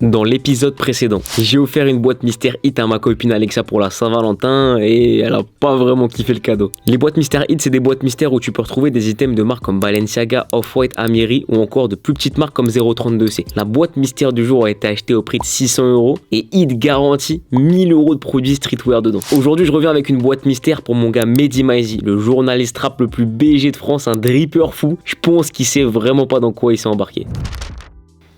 Dans l'épisode précédent, j'ai offert une boîte mystère hit à ma copine Alexa pour la Saint-Valentin et elle a pas vraiment kiffé le cadeau. Les boîtes mystère hit, c'est des boîtes mystères où tu peux retrouver des items de marques comme Balenciaga, Off-White, Amiri ou encore de plus petites marques comme 032C. La boîte mystère du jour a été achetée au prix de 600€ et hit garantit 1000€ de produits streetwear dedans. Aujourd'hui, je reviens avec une boîte mystère pour mon gars Mehdi Maizi, le journaliste rap le plus BG de France, un dripper fou. Je pense qu'il sait vraiment pas dans quoi il s'est embarqué.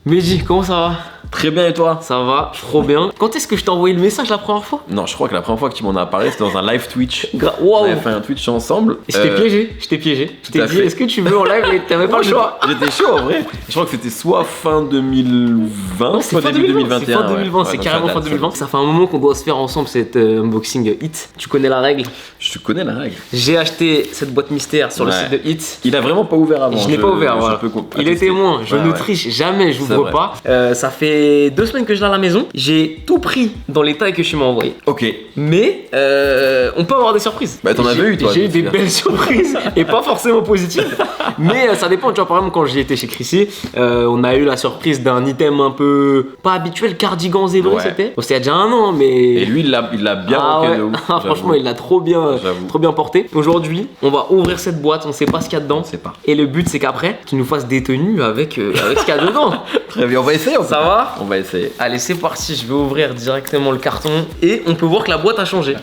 Mehdi, comment ça va? Très bien, et toi? Ça va, trop bien. Quand est-ce que je t'ai envoyé le message la première fois? Non, je crois que la première fois que tu m'en as parlé, c'était dans un live Twitch. Wow. On avait fait un Twitch ensemble. Je t'ai piégé, je t'ai dit, est-ce que tu veux en live et t'avais pas le choix? J'étais chaud en vrai. Je crois que c'était soit fin 2020, soit début 2021. C'est fin 2020, ouais. C'est carrément fin 2020. Ça fait un moment qu'on doit se faire ensemble cette unboxing hit. Tu connais la règle? Je connais la règle. J'ai acheté cette boîte mystère sur le site de Hit. Il a vraiment pas ouvert avant. Je n'ai pas ouvert, voilà. Il est témoin, je ne triche jamais, j'ouvre pas. Ça fait 2 semaines que je l'ai à la maison. J'ai tout pris dans les tailles que tu m'as envoyé. Ok. Mais on peut avoir des surprises. Bah t'en avais eu toi. J'ai eu des belles surprises et pas forcément positives. Mais ça dépend, tu vois, par exemple quand j'y étais chez Chrissy, on a eu la surprise d'un item un peu pas habituel, cardigan zébré c'était. Bon, c'était il y a déjà un an, mais. Et lui il l'a bien manqué de ouf. Franchement il l'a trop bien porté. Aujourd'hui, on va ouvrir cette boîte, on sait pas ce qu'il y a dedans. On sait pas. Et le but c'est qu'après, tu nous fasses des tenues avec ce qu'il y a dedans. Très bien, on va essayer. Ça va? On va essayer. Allez, c'est parti, je vais ouvrir directement le carton et on peut voir que la boîte a changé.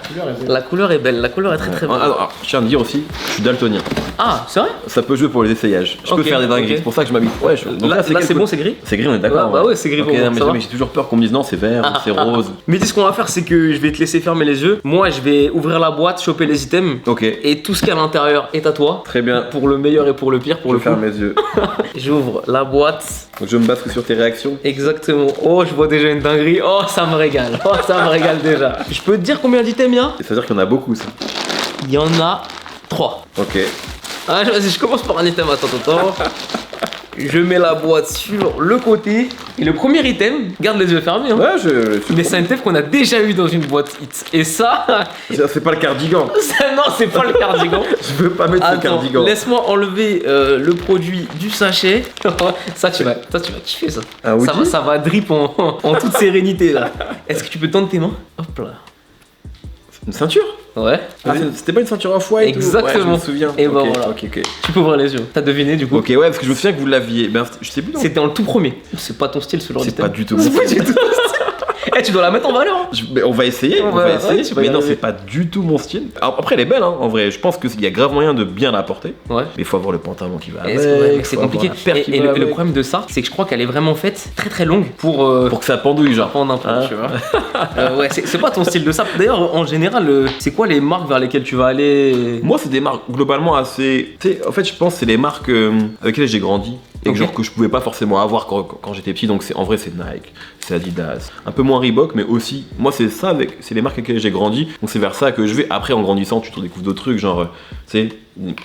La couleur est belle, la couleur est très belle. Alors, je tiens à te dire aussi, je suis daltonien. Ah, c'est vrai? Ça peut jouer pour les essayages. Je peux faire des dingueries, c'est pour ça que je m'habite. Ouais, là c'est bon, c'est gris? C'est gris, on est d'accord. Bah ouais, c'est gris pour moi. Mais j'ai toujours peur qu'on me dise non, c'est vert, c'est rose. Mais dis, ce qu'on va faire, c'est que je vais te laisser fermer les yeux. Moi, je vais ouvrir la boîte, choper les items. Ok. Et tout ce qu'il y a à l'intérieur est à toi. Très bien. Pour le meilleur et pour le pire, pour le coup. Je ferme mes yeux. J'ouvre la boîte. Donc je me base sur tes réactions. Exactement. Oh, je vois déjà une dinguerie. Oh, ça me régale. Oh, ça me régale déjà. Je peux te dire combien d'items il y a? Ça veut dire qu'il y en a beaucoup, ça. Il y en a 3. Ok. Ah, vas-y, je commence par un item. Attends. Je mets la boîte sur le côté. Et le premier item, garde les yeux fermés. Hein. Ouais, mais c'est un item qu'on a déjà eu dans une boîte hit. Et ça. C'est pas le cardigan. Non, c'est pas le cardigan. Je veux pas mettre le cardigan. Laisse-moi enlever le produit du sachet. ça, tu vas kiffer ça. Ça va drip en toute sérénité là. Est-ce que tu peux tendre tes mains? Hop là. Une ceinture? Ouais. C'était pas une ceinture Off-White? Exactement. Ouais, je me souviens. Et bah voilà. Ok. Tu peux ouvrir les yeux. T'as deviné du coup? Ok, ouais, parce que je me souviens que vous l'aviez. Ben, je sais plus. C'était dans le tout premier. C'est pas ton style ce genre d'item. C'est pas du tout mon style. Eh, tu dois la mettre en valeur. On va essayer. Ouais, mais non, c'est pas du tout mon style. Alors, après, elle est belle, hein, en vrai. Je pense qu'il y a grave moyen de bien la porter. Ouais. Mais il faut avoir le pantalon qui va avec. C'est compliqué. Et le problème de ça, c'est que je crois qu'elle est vraiment faite très longue pour que ça pendouille, genre. Pendre un peu, tu vois. Ouais, c'est pas ton style de ça. D'ailleurs, en général, c'est quoi les marques vers lesquelles tu vas aller? Moi, c'est des marques globalement assez. Tu sais, en fait, je pense que c'est les marques avec lesquelles j'ai grandi. Et genre que je pouvais pas forcément avoir quand j'étais petit. Donc en vrai c'est Nike, c'est Adidas, un peu moins Reebok, mais aussi moi c'est les marques avec lesquelles j'ai grandi. Donc c'est vers ça que je vais. Après en grandissant tu te découvres d'autres trucs, genre tu sais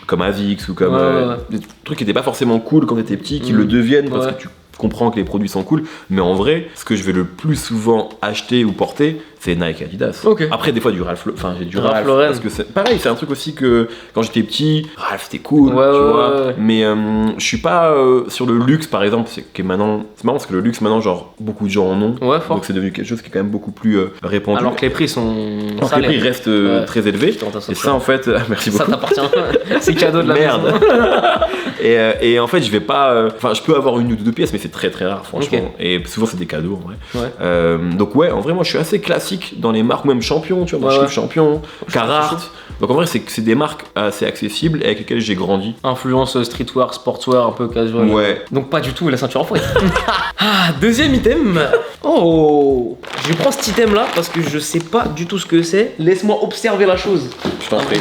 comme Avix ou comme des trucs qui étaient pas forcément cool quand t'étais petit, qui le deviennent parce que tu comprends que les produits sont cool. Mais en vrai, ce que je vais le plus souvent acheter ou porter, c'est Nike, Adidas. Okay. Après des fois du Ralph, j'ai du Ralph parce que c'est pareil, c'est un truc aussi que quand j'étais petit, Ralph c'était cool, tu vois. Mais je suis pas sur le luxe par exemple, c'est marrant parce que le luxe maintenant genre beaucoup de gens en ont. Ouais, donc c'est devenu quelque chose qui est quand même beaucoup plus répandu. Alors que les prix sont les prix restent très élevés. Et ça en fait, merci beaucoup. Ça t'appartient. C'est cadeau de la merde. Et en fait, je vais pas enfin je peux avoir une ou deux pièces mais c'est très rare franchement. Et souvent c'est des cadeaux en vrai. Donc ouais, en vrai moi je suis assez classique dans les marques, ou même Champion, tu vois, moi je kiffe Champion, Carhartt. Donc en vrai c'est des marques assez accessibles et avec lesquelles j'ai grandi. Influence streetwear, sportswear, un peu casual. Ouais. Donc pas du tout la ceinture en fouet. Deuxième item. Oh, je prends cet item là parce que je sais pas du tout ce que c'est. Laisse-moi observer la chose. Je t'en prie.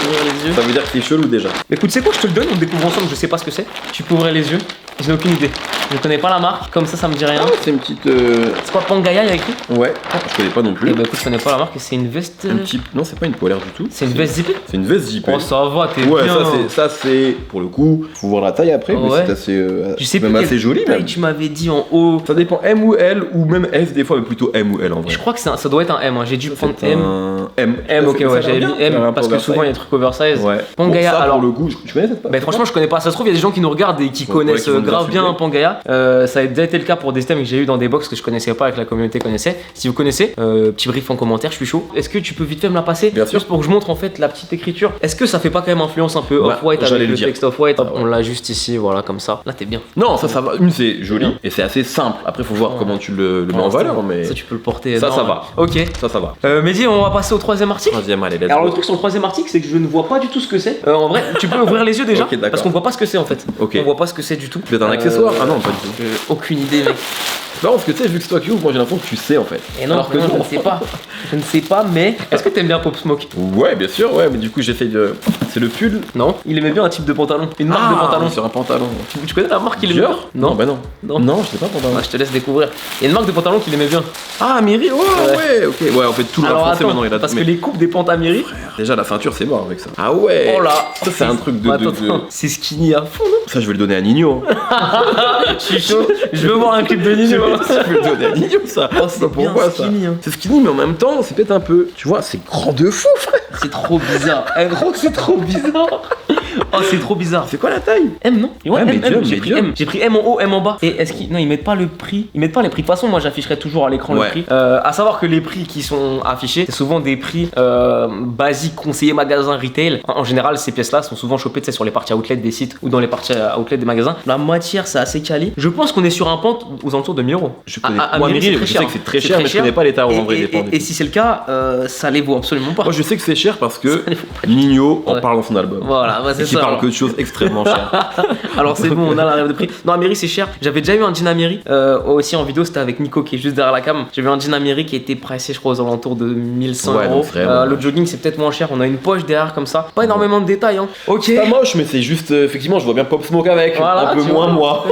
Ça veut dire que t'es chelou déjà. Mais écoute, c'est quoi, je te le donne, on découvre ensemble, je sais pas ce que c'est. Tu peux ouvrir les yeux. Je n'ai aucune idée. Je connais pas la marque, comme ça me dit rien. C'est une petite. C'est quoi, Pangaya, il y a écrit? Ouais, je connais pas non plus. Et bah écoute, je connais pas la marque et c'est une veste. Un petit. Non, c'est pas une polaire du tout. C'est une veste zippée? C'est une veste zippée. Oh, ça va, t'es bien. Ouais, ça c'est. Pour le coup, faut voir la taille après, mais c'est assez. Je sais même assez joli, même. Tu m'avais dit en haut. Ça dépend M ou L ou même S des fois, mais plutôt M ou L en vrai. Je crois que ça doit être un M, hein. J'ai dû prendre M. M, ok, ouais, j'avais mis M parce que souvent il y a des trucs oversize. Ouais. Pangaya, alors. Pour le coup, tu connais cette Bah franchement, je connais pas. Ça se trouve, il y a des gens qui nous regardent et qui connaissent grave bien Pangaea. Ça a déjà été le cas pour des items que j'ai eu dans des box que je connaissais pas et que la communauté connaissait. Si vous connaissez, petit brief en commentaire, je suis chaud. Est-ce que tu peux vite fait me la passer? Bien sûr. Juste pour que je montre en fait la petite écriture. Est-ce que ça fait pas quand même influence un peu Off-White avec le texte Off-White? On l'a juste ici, voilà, comme ça. Là, t'es bien. Non, ça va. Une, c'est joli et c'est assez simple. Après, faut voir comment tu le mets en valeur. Mais ça, tu peux le porter. Ça va. Ok. Ça va. Mehdi, on va passer au troisième article. Troisième, allez, let's Alors, go. le truc sur le troisième article, c'est que je ne vois pas du tout ce que c'est. En vrai, tu peux ouvrir les yeux déjà. Ok, d'accord. Parce qu'on voit pas ce que c'est en fait. Ok. On voit pas ce que c'est du tout. Peut-être un accessoire? Ah non, pas du tout. Aucune idée, mec. Non, parce que tu sais, vu que c'est toi qui ouvres, moi j'ai l'impression que tu sais en fait. Et non, Alors que je ne sais pas. Je ne sais pas, mais. Est-ce que t'aimes bien Pop Smoke? Ouais, bien sûr, ouais, mais du coup j'essaye de. C'est le pull. Non. Il aimait bien un type de pantalon. Une marque de pantalon. Sur un pantalon. Tu connais la marque qu'il aimait bien? Non, bah non. Non, je sais pas pantalon. Bah, je te laisse découvrir. Il y a une marque de pantalon qu'il aimait bien. Ah, Miri, ouais, ok. Ouais, en fait, tout le rap Alors français attends, maintenant il a parce mais que les coupes des pantamiri. déjà la ceinture c'est mort avec ça. Ah ouais. Oh là. Ça c'est un truc de. Attends, c'est skinny à fond, non? Ça je vais le donner à Nino. Je suis chaud. Je veux voir un clip de Nino. Je vais le donner à Nino ça. Oh, c'est bien skinny, hein. C'est skinny mais en même temps c'est peut-être un peu. Tu vois, c'est grand de fou frère. C'est trop bizarre. Eh, gros, c'est trop bizarre. Oh, c'est trop bizarre. C'est quoi la taille? M, non? Ouais, M, medium, j'ai pris medium. M. J'ai pris M en haut, M en bas. Et est-ce qu'ils. Non, ils mettent pas le prix. Ils mettent pas les prix. De toute façon, moi j'afficherai toujours à l'écran le Ouais. prix. À savoir que les prix qui sont affichés, c'est souvent des prix basiques, conseillers magasin retail. En général, ces pièces-là sont souvent chopées tu sais, sur les parties outlet des sites ou dans les parties outlet des magasins. La matière, c'est assez quali. Je pense qu'on est sur un pente aux alentours de 1000 euros. Je connais Moi, Miri, je sais que c'est très cher, mais je connais pas les tarots en vrai des Et si c'est le cas, ça les vaut absolument pas. Moi je sais que c'est cher parce que Ça les vaut pas du Nino en Ouais. parle dans son album. Voilà, bah, Et c'est qui ça. parle alors. que de choses extrêmement chères. Alors c'est bon, on a la rêve de prix. Non, Amiri c'est cher. J'avais déjà eu un jean Amiri aussi en vidéo, c'était avec Nico qui est juste derrière la cam. J'ai vu un jean Amiri qui était pricé, je crois, aux alentours de 1100 Ouais, euros. donc vraiment. Le jogging c'est peut-être moins cher. On a une poche derrière comme ça. Pas énormément de détails, hein. Ok. C'est pas moche, mais c'est juste, effectivement, je vois bien Pop Smoke avec, Voilà, un peu tu moins vois. moi.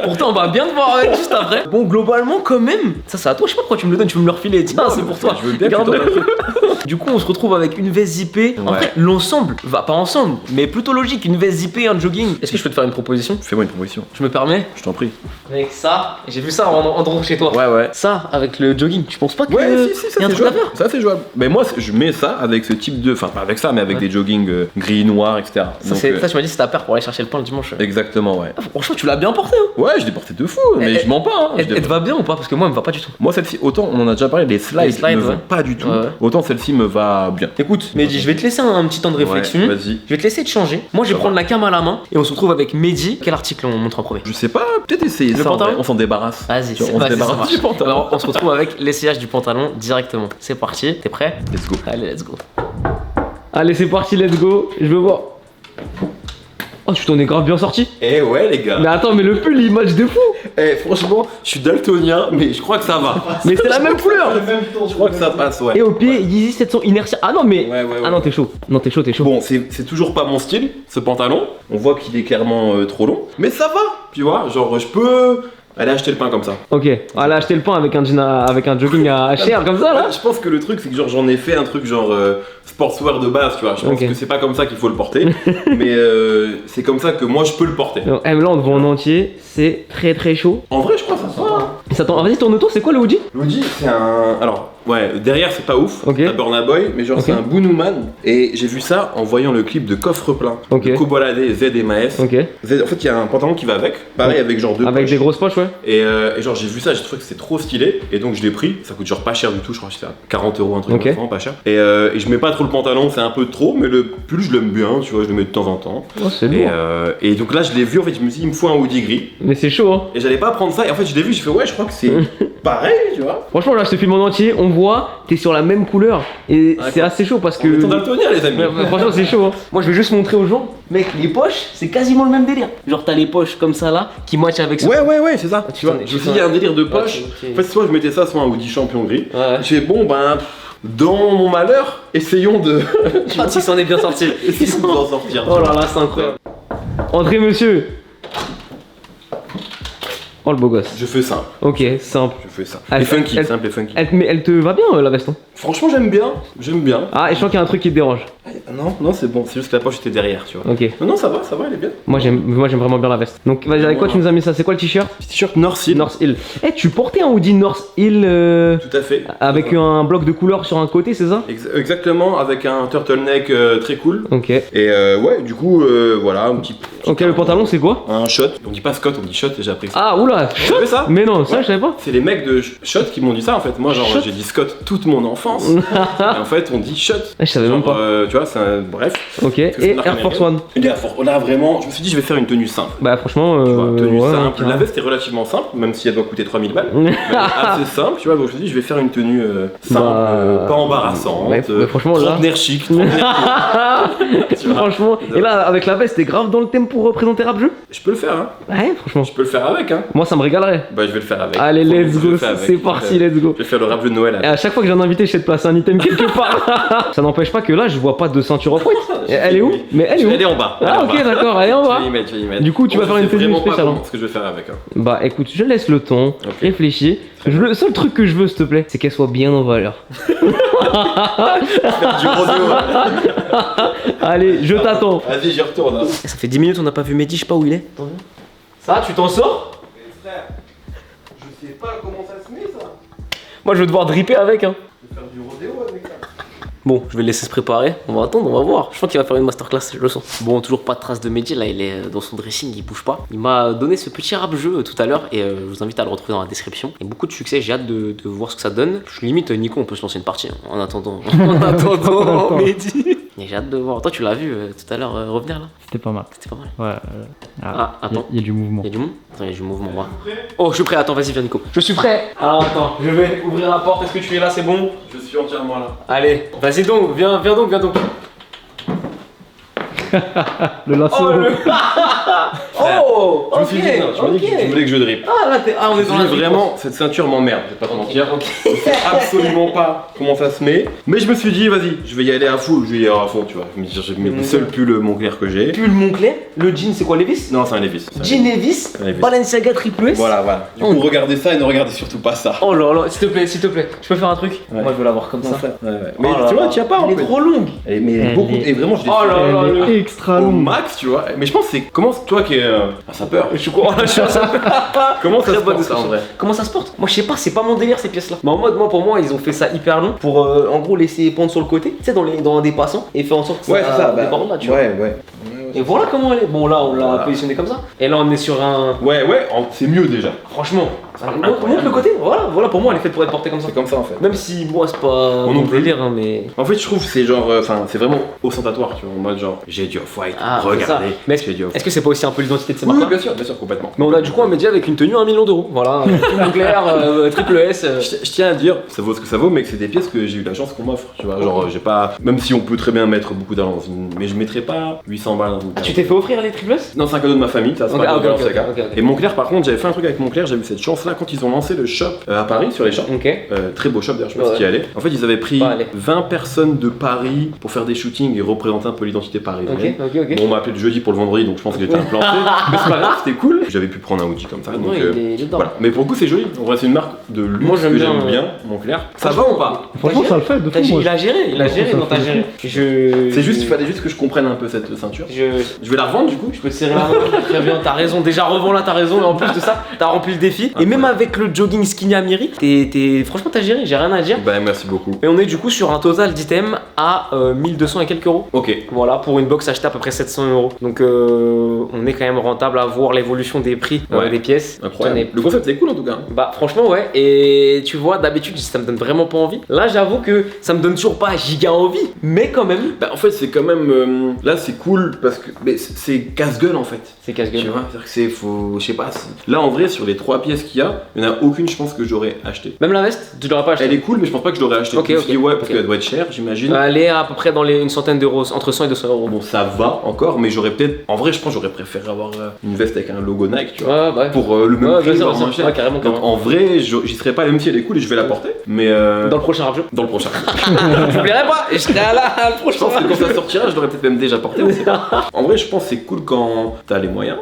Pourtant, on va bien te voir avec juste après. Bon, globalement, quand même, ça c'est à toi. Je sais pas pourquoi tu me le donnes, tu veux me le refiler. Tiens, Non, c'est mais pour toi. je veux bien que Garde-le. t'en fasses. Du coup, on se retrouve avec une veste zippée. En Ouais. fait, l'ensemble va pas ensemble, mais plutôt logique. Une veste zippée, un jogging. Est-ce que je peux te faire une proposition? Fais-moi une proposition, Je me permets. je t'en prie. Avec ça, j'ai vu ça en entrant chez toi. Ouais. Ça, avec le jogging, tu penses pas que Ouais, si, y a ça un c'est truc à jouable. faire? Ça c'est jouable. Mais moi, je mets ça avec ce type de. Enfin, pas avec ça, mais avec Ouais. des jogging gris, noir, etc. Ça, Donc, ça, tu m'as dit, c'est ta paire pour aller chercher le pain le dimanche. Exactement, ouais. Ah, franchement, tu l'as bien porté, hein. Ouais, je l'ai porté de fou, mais Elle- je mens pas. Hein, je Elle l'ai- te va bien ou pas? Parce que moi, elle me va pas du tout. Moi, celle-ci, autant on en a déjà parlé, les slides, Les slides, me vont ouais. pas du tout. Ouais. Autant celle-ci me va bien. Écoute, Mehdi, je vais te laisser un petit temps de réflexion. Ouais, vas-y. Je vais te laisser te changer. Moi, je vais Ça prendre la cam à la main et on se retrouve avec Mehdi. Quel article on montre en premier? Je sais pas, peut-être essayer Le ça. en pantalon vrai. On s'en débarrasse. Vas-y, Tu vois, c'est- on se vas-y, ça débarrasse marche. du pantalon. Alors, on se retrouve avec l'essayage du pantalon directement. C'est parti, t'es prêt? Let's go. Allez, let's go. Allez, c'est parti, let's go. Je veux voir. Oh, tu t'en es grave bien sorti. Eh ouais, les gars. Mais attends, mais le pull, il match de fou. Eh, franchement, je suis daltonien, mais je crois que ça va. Mais c'est la même couleur. Je crois que ça passe, ouais. Et au pied, Yeezy 700 Inertia. Ah non, mais. Ouais. Ah non, t'es chaud. Non, t'es chaud, t'es chaud. Bon, c'est toujours pas mon style, ce pantalon. On voit qu'il est clairement trop long. Mais ça va, tu vois. Genre, je peux aller acheter le pain comme ça. Ok, allez acheter le pain avec un jean avec un jogging à cher comme ça là. Je pense que le truc, c'est que genre j'en ai fait un truc genre sportswear de base, tu vois. Je pense Ok. que c'est pas comme ça qu'il faut le porter. Mais c'est comme ça que moi je peux le porter. Donc, M là on te voit en entier, c'est très très chaud. En vrai, je crois que ça va. Et ça vas-y tourne autour, c'est quoi le hoodie? L'Audi, c'est un. Alors, ouais, derrière, c'est pas ouf. Ok. C'est un Burna Boy, mais genre, Ok. c'est un Bunouman. Et j'ai vu ça en voyant le clip de Coffre Plein. Ok. De Kobolade, Z et Maes. Ok. Z, en fait, il y a un pantalon qui va avec. Pareil, avec genre deux Avec poches. des grosses poches, ouais. Et genre, j'ai vu ça, j'ai trouvé que c'était trop stylé. Et donc, je l'ai pris. Ça coûte genre pas cher du tout, je crois que c'était à 40 euros, un truc Ok. vraiment pas cher. Et je mets pas trop le pantalon, c'est un peu trop, mais le pull, je l'aime bien, tu vois, je le mets de temps en temps. Oh, c'est Et, lourd. et donc là, je l'ai vu, en fait, je me suis dit, il me faut un hoodie gris. Mais c'est chaud, hein. Et j'allais pas prendre ça. Et en fait, je l'ai vu, j'ai fait, ouais, je crois que c'est pareil, tu vois. Franchement, là, je te filme en entier, on voit, t'es sur la même couleur. Et c'est assez chaud parce que. On est en daltonien, les amis. Ouais, franchement, c'est chaud, hein. Moi, je vais juste montrer aux gens. Mec, les poches, c'est quasiment le même délire. Genre, t'as les poches comme ça là qui matchent avec ça. Ouais, c'est ça. Tu Tu vois, t'en es- je me tu suis dit, il y a un délire de Ok, poche. ok. En fait, soit je mettais ça, soit un hoodie champion gris. Ouais. Je fais, bon, ben, dans mon malheur, essayons de. Ah, il s'en est bien sorti. essayons de s'en sortir. Oh là là, c'est incroyable. Entrez, monsieur. Oh le beau gosse. Je fais simple. Ok, simple. Je fais ça. Elle- Et funky, elle- simple et funky. Mais elle te va bien la veste, hein? Franchement, j'aime bien. J'aime bien. Ah, et je sens qu'il y a un truc qui te dérange. Non, non, c'est bon. C'est juste que la poche était derrière, tu vois. Ok. Non, non, ça va, elle est bien. Moi j'aime vraiment bien la veste. Donc vas-y, avec quoi tu nous as mis ça? C'est quoi le t-shirt? T-shirt North Hill. North Hill. Eh, tu portais un hoodie North Hill Tout à fait. avec un bloc de couleur sur un côté, c'est ça? Exactement, avec un turtleneck très cool. Ok. Et ouais, du coup, voilà, un petit. Ok, le pantalon c'est quoi? Un shot. On dit pas Scott, on dit shot, j'ai appris ça. Ah, oula, Vous savez ça? mais non, ça Ouais. je savais pas. C'est les mecs de Shot qui m'ont dit ça en fait. Moi, genre, Shot j'ai dit Scott toute mon enfance. Et en fait, on dit Shot. Ah, je savais Genre, même pas. tu vois, c'est un. Bref. Ok, c'est et une marque Air Force One. américaine. Et Air Force- là, vraiment, je me suis dit, je vais faire une tenue simple. Bah franchement, Tu vois, tenue ouais, simple. carrément. La veste est relativement simple, même si elle doit coûter 3000 balles. Mais elle est assez simple, tu vois. Donc je me suis dit, je vais faire une tenue simple, Bah, pas embarrassante. ouais, mais franchement, là- trentenaire chic, trentenaire cool. Tu vois. Franchement, et là avec la veste, t'es grave dans le thème pour représenter rap jeu? Je peux le faire, hein. Ouais, franchement. Je peux le faire avec, hein. Moi ça me régalerait. Bah, je vais le faire avec. Allez, Promis, let's je go, le fais avec. c'est parti, let's go. Je vais faire le rap jeu de Noël. Et à chaque fois que j'ai un invité, je sais te placer un item quelque part. Ça n'empêche pas que là, je vois pas de ceinture off-white. Elle est où? Mais elle est où? Elle est en bas. Ah, ok, d'accord, elle est en bas. Je vais y mettre. Du coup, tu vas faire je une sais tenue vraiment pas spéciale, comment- hein. ce que je vais faire avec. Hein. Bah écoute, je laisse le temps, réfléchis. Le seul truc que je veux, s'il te plaît, c'est qu'elle soit bien en valeur. Du rodeo. Allez, je t'attends. Vas-y, j'y retourne. Hein. Ça fait 10 minutes, on n'a pas vu Mehdi, je sais pas où il est. Ça, tu t'en sors? Mais frère, je sais pas comment ça se met ça. Moi, je vais devoir dripper avec, hein. Je vais faire du rodéo avec ça. Bon, je vais le laisser se préparer. On va attendre, on va voir. Je crois qu'il va faire une masterclass, je le sens. Bon, toujours pas de trace de Mehdi, là, il est dans son dressing, il bouge pas. Il m'a donné ce petit rap jeu tout à l'heure et je vous invite à le retrouver dans la description. Et beaucoup de succès, j'ai hâte de voir ce que ça donne. Je limite, Nico, on peut se lancer une partie hein, en attendant. En attendant, Mehdi. Et j'ai hâte de voir. Toi, tu l'as vu tout à l'heure revenir là? C'était pas mal. C'était pas mal. Ouais. Ah, attends. Il y a du mouvement. Il y a du monde? Attends, il y a du mouvement, moi. Oh, je suis prêt, attends, vas-y, viens, Nico. Je suis prêt. Alors, attends, je vais ouvrir la porte. Est-ce que tu es là? C'est bon? Je suis entièrement là. Allez, vas-y donc, viens donc. Le lasso. Oh, le. Oh! Je me suis dit, non, tu m'as dit que tu voulais que je drip. Ah, là, on Je est me dans suis la dit vraiment, cette ceinture m'emmerde, je vais pas t'en mentir. Je sais absolument pas comment ça se met. Mais je me suis dit, vas-y, je vais y aller à fond, je vais y aller à fond, tu vois. Je me dis, je mets le seul pull Moncler que j'ai. Pull Moncler, le jean, c'est quoi, Levi's? Non, c'est un Levi's. c'est un Jean Levi's, Levi's. Balenciaga triple S. Voilà. Du coup, regardez ça et ne regardez surtout pas ça. Oh là là, s'il te plaît, je peux faire un truc? Ouais. Moi, je veux l'avoir comme ça. Ouais. Mais Oh là tu vois, là. tu as pas en Elle est fait. trop longue. Mais Elle beaucoup, est- et vraiment, je l'ai Oh là fait là, Elle le. est extra au longue. max, tu vois. Mais je pense que c'est. Comment toi qui es un sapeur, Je suis quoi? Oh là, je suis un sapeur. comment ça Très se bonne passe ça en description. vrai? Comment ça se porte? Moi je sais pas, c'est pas mon délire ces pièces là. Mais en mode, moi pour moi, ils ont fait ça hyper long pour en gros laisser pendre sur le côté, tu sais, dans des passants et faire en sorte que Ouais, c'est ça. déborde là, tu vois. Ouais. Et voilà comment elle est. Bon, là on l'a Voilà. positionné comme ça. Et là on est sur un. Ouais, c'est mieux déjà. Franchement, incroyable. montre le côté. Voilà, pour moi elle est faite pour être portée comme ça. C'est comme ça en fait. Même si moi c'est pas Moi mon non plus. délire, hein, mais. En fait, je trouve que c'est genre, enfin, c'est vraiment ostentatoire, tu vois, en mode genre, j'ai du off-white, Ah, c'est ça. regardez, Mais j'ai du off-white. est-ce que c'est pas aussi un peu l'identité de ces Oui, marques? bien sûr, complètement. Mais on a du coup un média avec une tenue à 1 million d'euros. Voilà, tout Moncler, triple S. Je tiens à dire, ça vaut ce que ça vaut, mais que c'est des pièces que j'ai eu la chance qu'on m'offre, tu vois, genre, j'ai pas, même si on peut très bien mettre beaucoup d'argent dans une, mais je mettrais pas 800 balles dans une paire. Tu t'es fait offrir les triple S? Non, c'est un cadeau de ma famille, ça, c'est Ok, pas un cadeau de ok, Balenciaga. ok. Et Moncler, par contre, j'avais fait un truc avec Moncler, j'avais eu cette chance-là quand ils ont lancé le shop à Paris, sur les champs. Ok. Très beau shop d'ailleurs, je sais pas Ouais. si tu y allais. En fait, ils avaient pris Pas allé. 20 personnes de Paris pour faire des shootings et représenter un peu l'identité parisienne. Ok. Bon, on m'a appelé le jeudi pour le vendredi, donc je pense que j'étais implanté. Mais c'est pas grave, c'était cool. J'avais pu prendre un hoodie comme ça. Donc, Ouais, il est dedans. voilà. Mais pour le coup, c'est joli. En vrai, c'est une marque de luxe Moi, j'aime que bien, j'aime bien, Moncler. Ça va Franchement, ou pas Franchement, ça le fait de T'as- fou. moi. il a géré, Ça non, t'as fait géré. C'est juste, il fallait juste que je comprenne un peu cette ceinture. Je Je vais la revendre du coup. peux te serrer la main, très bien, t'as raison, déjà revends là, t'as raison, et en plus de ça, t'as rempli le défi. Et même avec le jogging skinny Amiri, franchement t'as géré, j'ai rien à dire. Bah, merci beaucoup. Et on est du coup sur un total d'items à 1200 et quelques euros. Ok. Voilà, pour une box achetée à peu près 700 euros. Donc on est quand même rentable à voir l'évolution des prix Ouais. des pièces. Incroyable. Tenez. Le concept c'est cool en tout cas. Bah franchement ouais, et tu vois d'habitude ça me donne vraiment pas envie. Là j'avoue que ça me donne toujours pas giga envie, mais quand même Bah, en fait, c'est quand même. Là, c'est cool parce que. Mais c'est casse-gueule en fait. c'est Tu casse-gueule. vois, c'est-à-dire que c'est. Je sais pas. Là, en vrai, sur les 3 pièces qu'il y a, bien. Il y en a aucune, je pense, que j'aurais acheté. Même la veste, tu l'aurais pas acheté? Elle est cool, mais je pense pas que je l'aurais acheté. Ok, ok. Ouais, parce qu'elle doit être chère, j'imagine. Elle est à peu près dans une centaine d'euros, entre 100 et 200 euros. Bon, ça va encore, mais j'aurais peut-être. En vrai, je pense que j'aurais préféré avoir une veste avec un logo Nike, tu vois. Ouais. Pour le même prix, voire moins cher. Ouais, carrément. Donc en vrai, j'y serais pas, même si elle est cool et je vais la porter. Mais. Dans le prochain rap-jeu. Dans le prochain. J'oublierai pas, et je serai là le prochain. Je pense que quand ça sortira, je l'aurais peut-être même déjà porté. En vrai, je pense que c'est cool quand t'as les moyens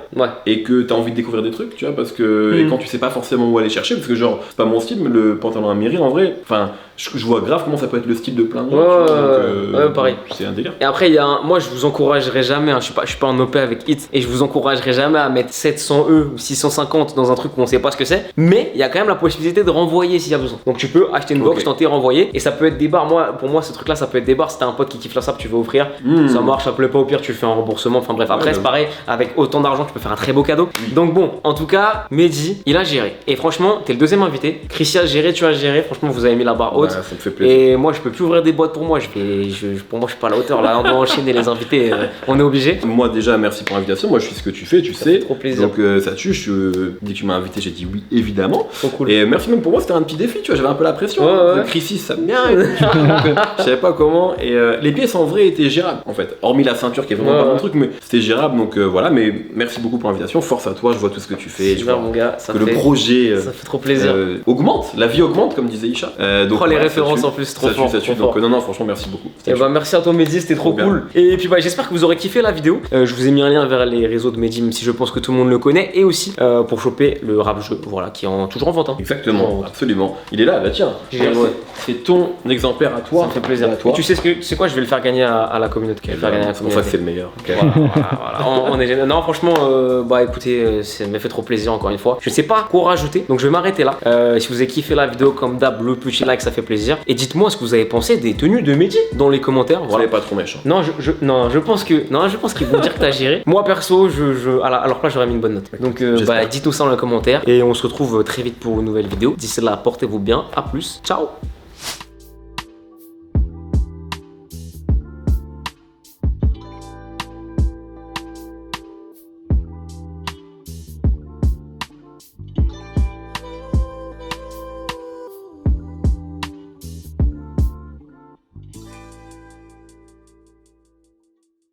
et que t'as envie de découvrir des trucs, tu vois, parce que. Et quand tu sais pas forcément où aller chercher, parce que genre, c'est pas mon style, mais le pantalon à Mérine, en vrai, enfin, je vois grave comment ça peut être le style de plein de gens. Ouais, pareil. C'est un délire. Et après, moi, je vous encouragerai jamais, je suis pas en OP avec Hit, et je vous encouragerai jamais à mettre 700 E ou 650 dans un truc où on sait pas ce que c'est, mais il y a quand même la possibilité de renvoyer s'il y a besoin. Donc tu peux acheter une box, tenter, renvoyer, et ça peut être des barres. Pour moi, ce truc là, ça peut être des barres. Si t'as un pote qui kiffe la sap, tu veux offrir, ça marche, ça plaît pas, au pire, tu fais un remboursement. Enfin bref, après, c'est pareil, avec autant d'argent, tu peux faire un très beau cadeau. Donc bon, en tout cas, Mehdi, il a géré. Et franchement, t'es le deuxième invité. Christian a géré, tu as géré. Franchement, vous avez mis la barre haute. Ça me fait plaisir. Et moi, je peux plus ouvrir des boîtes pour moi. Pour moi, je suis pas à la hauteur. Là, on doit enchaîner les invités. On est obligé. Moi, déjà, merci pour l'invitation. Moi, je suis ce que tu fais, tu sais. Fait trop plaisir. Donc, ça tue. Dès que tu m'as invité, j'ai dit oui, évidemment. Trop cool. Et merci même pour moi, c'était un petit défi, tu vois. J'avais un peu la pression. Chrissy, ça me bien. Je savais pas comment. Et les pièces en vrai étaient gérables, en fait. Hormis la ceinture qui est vraiment pas mon truc, mais c'était gérable. Donc voilà. Mais merci beaucoup pour l'invitation. Force à toi. Je vois tout ce que tu fais. Super, mon gars. Que le projet ça fait trop plaisir. Augmente. La vie augmente, comme disait Isha. Donc, les références en plus, trop fort. Donc non, franchement, merci beaucoup. Et merci à toi Mehdi, c'était trop cool. Et puis j'espère que vous aurez kiffé la vidéo. Je vous ai mis un lien vers les réseaux de Mehdi, même si je pense que tout le monde le connaît, et aussi pour choper le rap jeu, voilà, qui est toujours en vente. Exactement, absolument. Il est là, bah tiens. C'est ton exemplaire à toi. Ça me fait plaisir. À toi. Et tu sais quoi, je vais le faire gagner à la communauté. C'est pour ça que c'est le meilleur. Voilà. Non, franchement, écoutez, ça m'a fait trop plaisir encore une fois. Je sais pas quoi rajouter, donc je vais m'arrêter là. Si vous avez kiffé la vidéo, comme d'hab, le petit like, ça fait plaisir. Et dites-moi ce que vous avez pensé des tenues de Mehdi dans les commentaires. Voilà. Pas trop méchant. Non, je pense qu'ils vont dire que t'as géré. Moi perso, à leur place, j'aurais mis une bonne note. Donc dites tout ça dans les commentaires et on se retrouve très vite pour une nouvelle vidéo. D'ici là, portez-vous bien. À plus. Ciao.